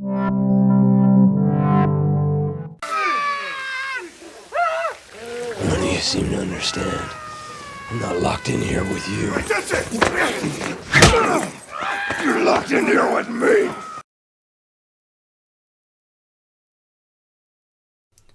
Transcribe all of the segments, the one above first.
None of you seem to understand. I'm not locked in here with you. That's it! You're locked in here with me!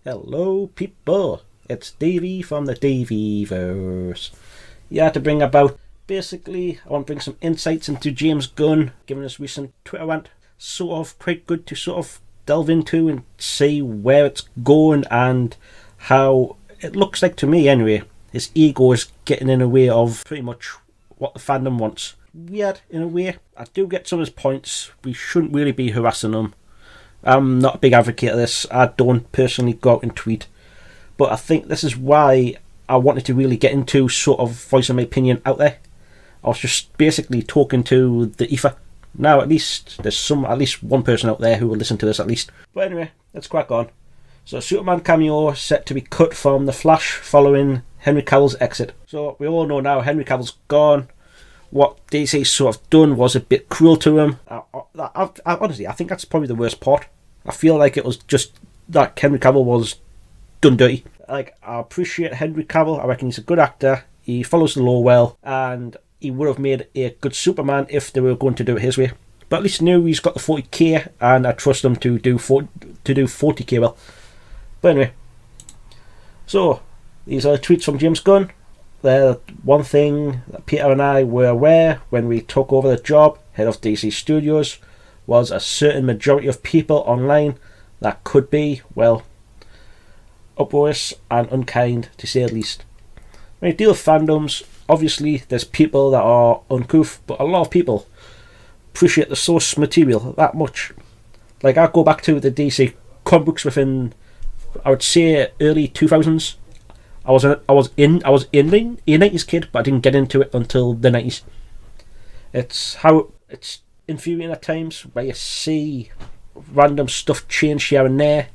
Hello people, it's Davey from the Daveyverse. Yeah, to bring about, basically, I want to bring some insights into James Gunn, given his recent Twitter rant. Sort of quite good to sort of delve into and see where it's going and how it looks like, to me anyway, his ego is getting in the way of pretty much what the fandom wants. Weird in a way. I do get some of his points. We shouldn't really be harassing him. I'm not a big advocate of this. I don't personally go out and tweet. But I think this is why I wanted to really get into sort of voicing my opinion out there. I was just basically talking to the ether. Now at least there's at least one person out there who will listen to this at least. But anyway, let's crack on. So Superman cameo set to be cut from The Flash following Henry Cavill's exit. So we all know now Henry Cavill's gone. What DC sort of done was a bit cruel to him. Honestly, I think that's probably the worst part. I feel like it was just that Henry Cavill was done dirty. Like, I appreciate Henry Cavill. I reckon he's a good actor. He follows the law well, and he would have made a good Superman if they were going to do it his way. But at least now he's got the 40k, and I trust him to do 40k well. But anyway, so these are tweets from James Gunn. The one thing that Peter and I were aware when we took over the job, head of DC Studios, was a certain majority of people online that could be, well, uproarious and unkind, to say the least. When you deal with fandoms, obviously there's people that are uncouth, but a lot of people appreciate the source material that much. Like, I go back to the DC comic books within, I would say, early 2000s. I was a 90s kid, but I didn't get into it until the 90s. It's infuriating at times where you see random stuff change here and there.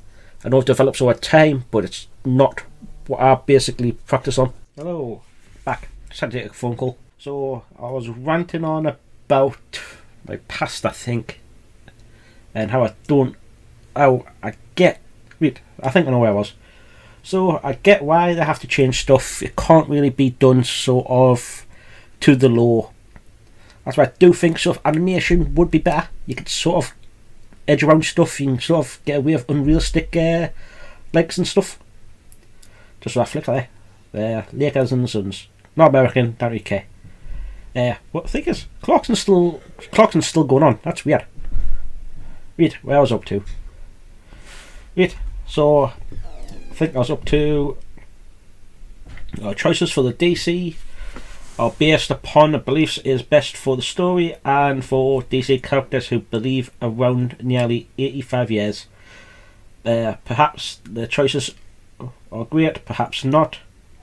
I know it develops over time, but it's not what I basically practice on. Hello, back. Just had to take a phone call. So I was ranting on about my past, I think, and how I think I know where I was. So I get why they have to change stuff. It can't really be done sort of to the law. That's why I do think sort of animation would be better. You could sort of edge around stuff. You can sort of get away with unrealistic legs and stuff. Just that flick there. Lakers and Suns. Not American, don't really care. What the thing is, Clarkson's still going on. That's weird. Wait, where I was up to. Wait, so I think I was up to choices for the DC are based upon the beliefs is best for the story and for DC characters who believe around nearly 85 years. Perhaps the choices are great, perhaps not,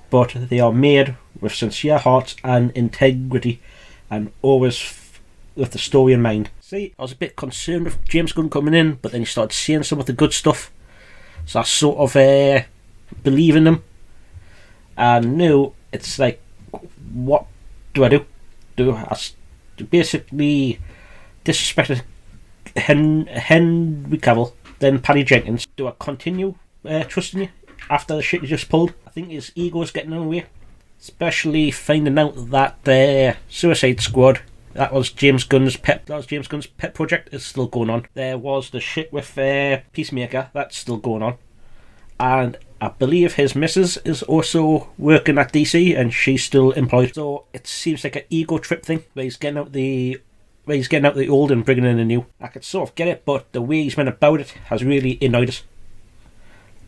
but they are made with sincere hearts and integrity and always with the story in mind. See, I was a bit concerned with James Gunn coming in, but then he started saying some of the good stuff, so I sort of believe in him. And now it's like, what do I do? Do I basically disrespect Henry Cavill, then Patty Jenkins? Do I continue trusting you after the shit you just pulled? I think his ego is getting in the way, especially finding out that the Suicide Squad, that was James Gunn's pet project, is still going on. There was the shit with Peacemaker, that's still going on. And I believe his missus is also working at DC and she's still employed. So it seems like an ego trip thing where he's getting out the old and bringing in the new. I could sort of get it, but the way he's went about it has really annoyed us.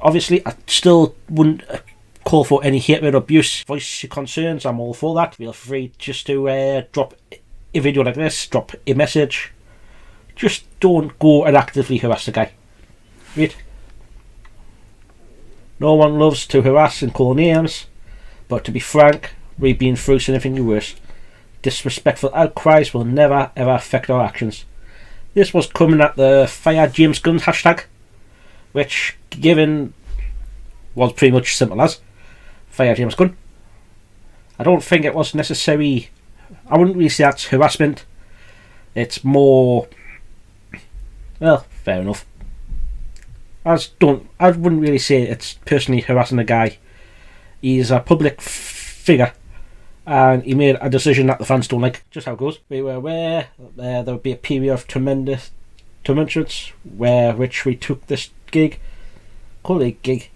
Obviously, I still wouldn't call for any hatred or abuse. Voice your concerns, I'm all for that. Feel free just to drop a video like this, drop a message. Just don't go and actively harass the guy. Right? No one loves to harass and call names, but to be frank, we've been through significantly worse. Disrespectful outcries will never ever affect our actions. This was coming at the Fire James Gunn hashtag, which given was pretty much simple as Fire James Gunn. I don't think it was necessary. I wouldn't really say that's harassment. It's more Well, fair enough. I wouldn't really say it's personally harassing a guy. He's a public figure, and he made a decision that the fans don't like. Just how it goes. We were aware there would be a period of tremendous tumultuous which we took this gig, call it a gig,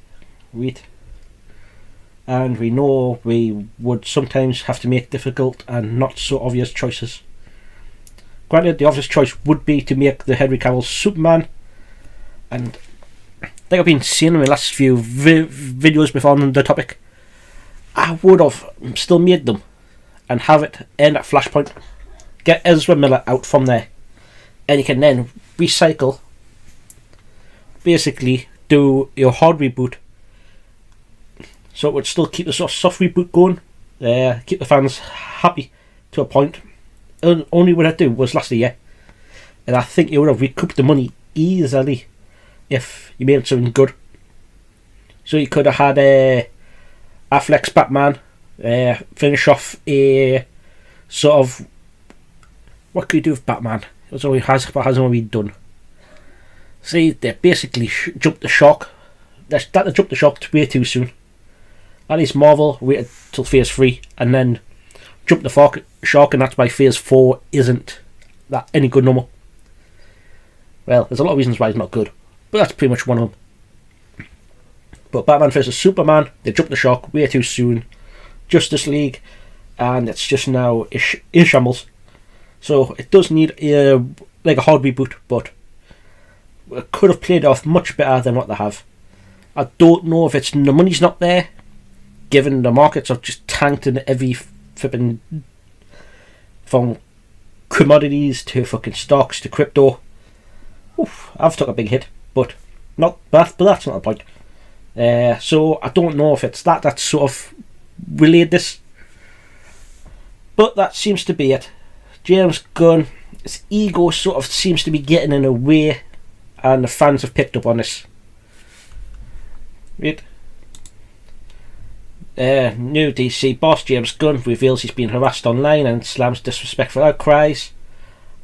and we know we would sometimes have to make difficult and not so obvious choices. Granted, the obvious choice would be to make the Henry Cavill Superman, and like I've been saying in my last few videos before on the topic, I would have still made them and have it end at Flashpoint, get Ezra Miller out from there, and you can then recycle, basically do your hard reboot, so it would still keep the sort of soft reboot going, keep the fans happy to a point. And only what I do was last a year, and I think you would have recouped the money easily if you made something good. So you could have had Affleck's Batman finish off a sort of, what could you do with Batman? It hasn't already been done. See, they basically jumped the shark. They started to jump the shark way too soon. At least Marvel waited till Phase 3 and then jumped the shark, and that's why Phase 4 isn't that any good no more. Well, there's a lot of reasons why it's not good, but that's pretty much one of them. But Batman vs Superman, they jumped the shark way too soon. Justice League, and it's just now in shambles. So it does need a hard reboot, but it could have played off much better than what they have. I don't know if it's the money's not there, given the markets have just tanked in every flipping, from commodities to fucking stocks to crypto. Oof, I've took a big hit, but that's not the point. So I don't know if it's that sort of relayed this, but that seems to be it. James Gunn, his ego sort of seems to be getting in the way, and the fans have picked up on this. Right. New DC boss James Gunn reveals he's been harassed online and slams disrespectful outcries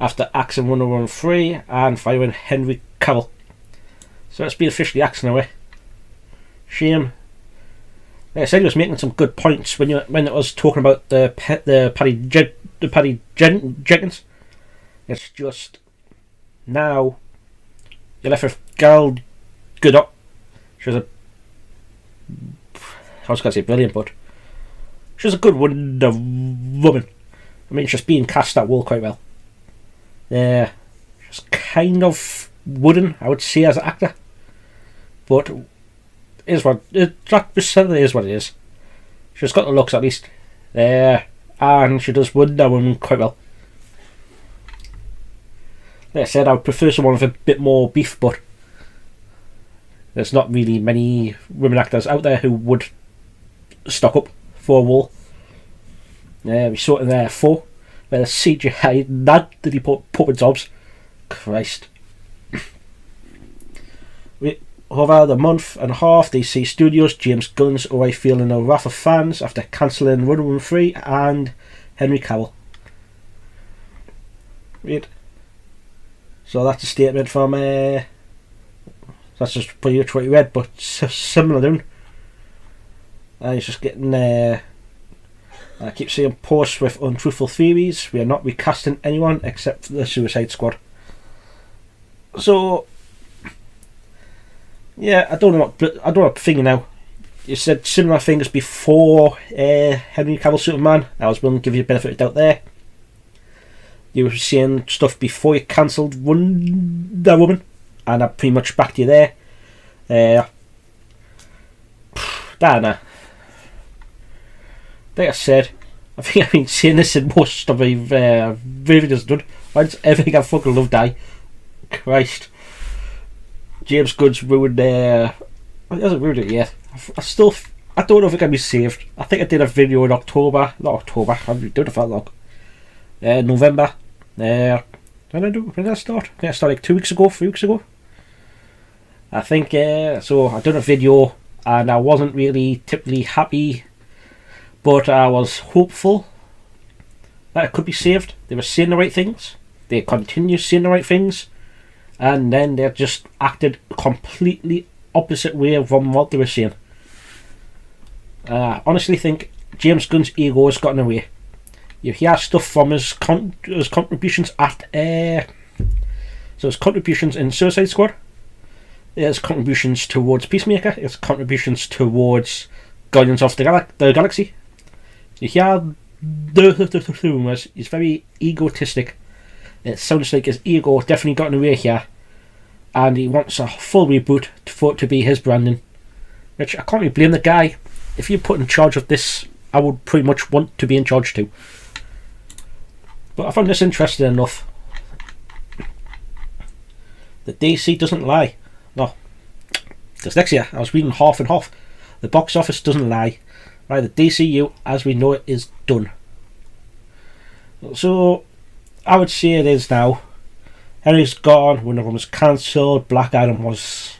after axing Wonder Woman 3 and firing Henry Cavill. So it's been officially axing away. Shame. Like I said, he was making some good points when it was talking about the Patty Jenkins. It's just now you're left with Gal Gadot. She was I was going to say brilliant, but she was a good Wonder Woman. I mean, she's being cast that role quite well. She's kind of wooden, I would say, as an actor, but is what it is what it is. She's got the looks at least, and she does Wonder Woman quite well. Like I said, I would prefer someone with a bit more beef, but there's not really many women actors out there who would stock up for a role. We saw it in there 4, where the CGI nad did he put puppet jobs. Christ. Over the month and a half, DC Studios, James Gunn's already feeling the wrath of fans after cancelling Wonder Woman 3 and Henry Cavill. Right. So that's a statement from that's just pretty much what you read, but similar doing. He's just getting I keep seeing posts with untruthful theories. We are not recasting anyone except for the Suicide Squad. So yeah, I don't know what I'm thinking now. You said similar things before Henry Cavill Superman. I was willing to give you a benefit of doubt there. You were saying stuff before you cancelled Wonder Woman, and I pretty much backed you there. Dana. Like I said, I think I've been saying this in most of my videos done. Why does everything I fucking love die? Christ. James Gunn's ruined he hasn't ruined it yet. I don't know if it can be saved. I think I did a video in October. Not October, I've been doing it for that long. November. When did I start? I think I started like 2 weeks ago, 3 weeks ago. I think, so I done a video and I wasn't really typically happy, but I was hopeful that it could be saved. They were saying the right things. They continue saying the right things. and then they just acted completely opposite way from what they were saying. I honestly think James Gunn's ego has gotten away. You hear stuff from his contributions at his contributions in Suicide Squad, his contributions towards Peacemaker, his contributions towards Guardians of the Galaxy. You hear the rumours. He's very egotistic. It sounds like his ego definitely gotten away here, and he wants a full reboot for it to be his branding, which I can't really blame the guy. If you're put in charge of this, I would pretty much want to be in charge too. But I found this interesting enough. The DC doesn't lie. No, dyslexia. I was reading half and half. The box office doesn't lie. Right, the DCU as we know it is done. So I would say it is now. Henry's gone, Wonder Woman was cancelled, Black Adam was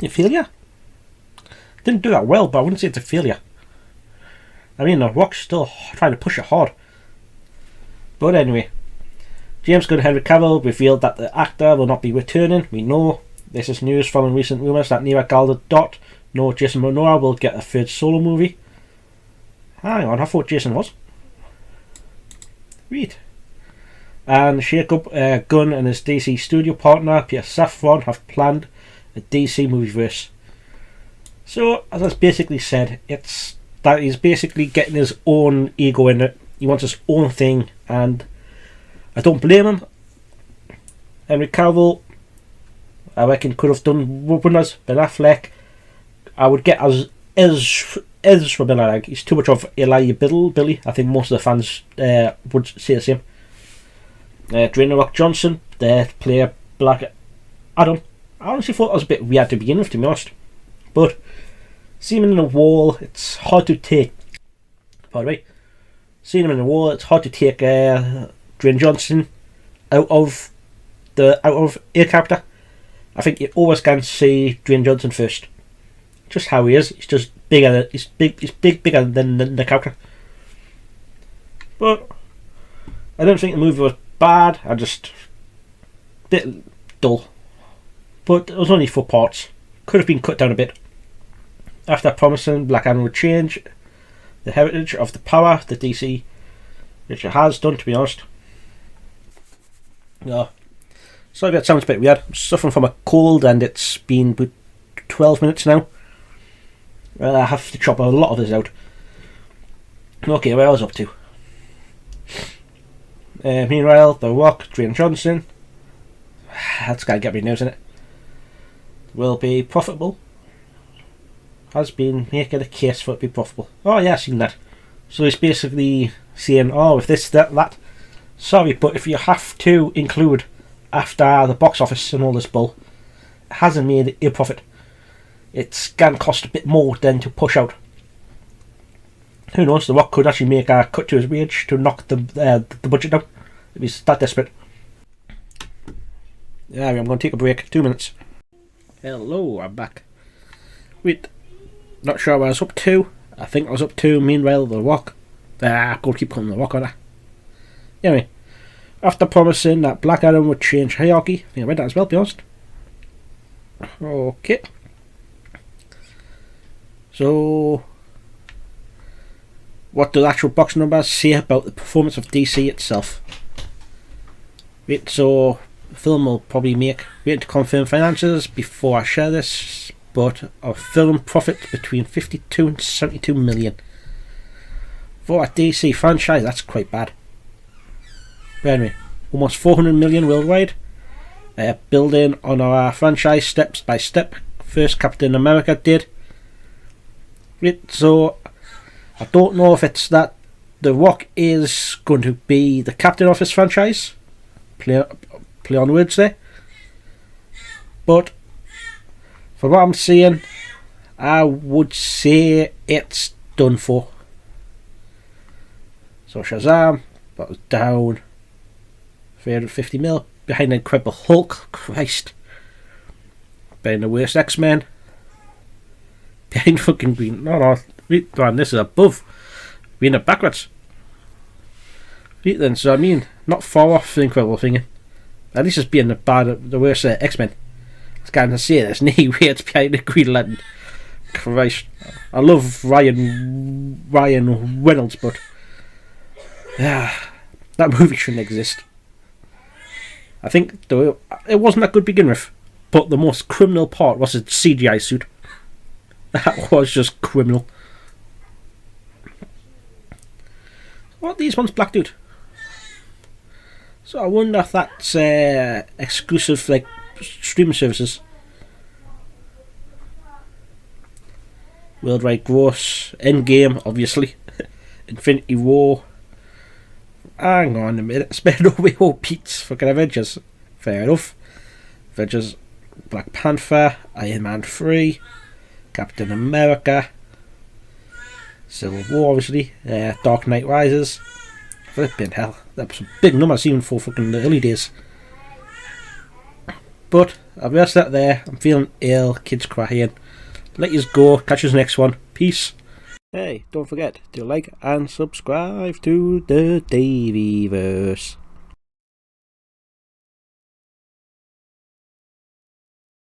a failure. Didn't do that well, but I wouldn't say it's a failure. I mean, The Rock's still trying to push it hard. But anyway, James Gunn and Henry Cavill revealed that the actor will not be returning. We know this is news following recent rumours that neither Gal Gadot nor Jason Momoa will get a third solo movie. Hang on, I thought Jason was. Read. And Jacob Gunn and his DC studio partner Peter Safran have planned a DC movieverse. So, as I basically said, it's that he's basically getting his own ego in it. He wants his own thing, and I don't blame him. Henry Cavill, I reckon, could have done wonders. Ben Affleck, I would get as from Ben Affleck. He's too much of Eli Billy. I think most of the fans would say the same. Dwayne The Rock Johnson, the player Black Adam. I honestly thought it was a bit weird to begin with, to be honest. But seeing him in the wall, it's hard to take. By the way, seeing him in the wall, it's hard to take Dwayne Johnson out of a character. I think you always can see Dwayne Johnson first. Just how he is. He's just bigger. He's bigger than the character. But I don't think the movie was bad. I just a bit dull. But it was only 4 parts. Could have been cut down a bit. After promising Black Adam would change the heritage of the power, the DC, which it has done, to be honest. Yeah. Sorry if that sounds a bit weird. I'm suffering from a cold and it's been about 12 minutes now. I have to chop a lot of this out. Okay, where I was up to. Meanwhile, The Rock, Dwayne Johnson, that's gotta get me news in it, will be profitable. Has been making a case for it to be profitable. Oh yeah, I've seen that. So he's basically saying, oh, if this, that. Sorry, but if you have to include after the box office and all this bull, it hasn't made a profit. It's going to cost a bit more than to push out. Who knows, The Rock could actually make a cut to his wage to knock the budget down if he's that desperate. Yeah, I'm going to take a break. 2 minutes. Hello, I'm back. Wait, not sure where I was up to. I think I was up to Meanwhile The Rock. I'm going to keep calling The Rock on that. Anyway, after promising that Black Adam would change hierarchy, I think I read that as well, to be honest. Okay. So, what do the actual box numbers say about the performance of DC itself? Wait, so the film will probably make, wait to confirm finances before I share this, but a film profit between 52 and 72 million. For a DC franchise, that's quite bad. But anyway, almost 400 million worldwide. Building on our franchise steps by step. First Captain America did. Right, so I don't know if it's that The Rock is going to be the captain of his franchise. Play on words there. But from what I'm seeing, I would say it's done for. So Shazam, that was down 350 mil. Behind the Incredible Hulk, Christ. Behind the worst X-Men. Behind fucking Green. No, man, this is above. Being it backwards. Right then, so I mean, not far off the Incredible thing. At least it's being the worst X-Men. I was going to say there's no way it's behind the Green Lantern. Christ. I love Ryan Reynolds, but that movie shouldn't exist. I think it wasn't that good to begin with, but the most criminal part was his CGI suit. That was just criminal. What, these ones blacked out? So I wonder if that's exclusive, like, streaming services. Worldwide gross, Endgame, obviously. Infinity War. Hang on a minute, spend away all Pete's fucking Avengers. Fair enough. Avengers, Black Panther, Iron Man 3, Captain America, Civil War, obviously, Dark Knight Rises. Flipping hell, that was some big numbers even for fucking the early days. But I've just that there. I'm feeling ill, kids crying. Let yous go. Catch us next one. Peace. Hey, don't forget to like and subscribe to the Daveyverse.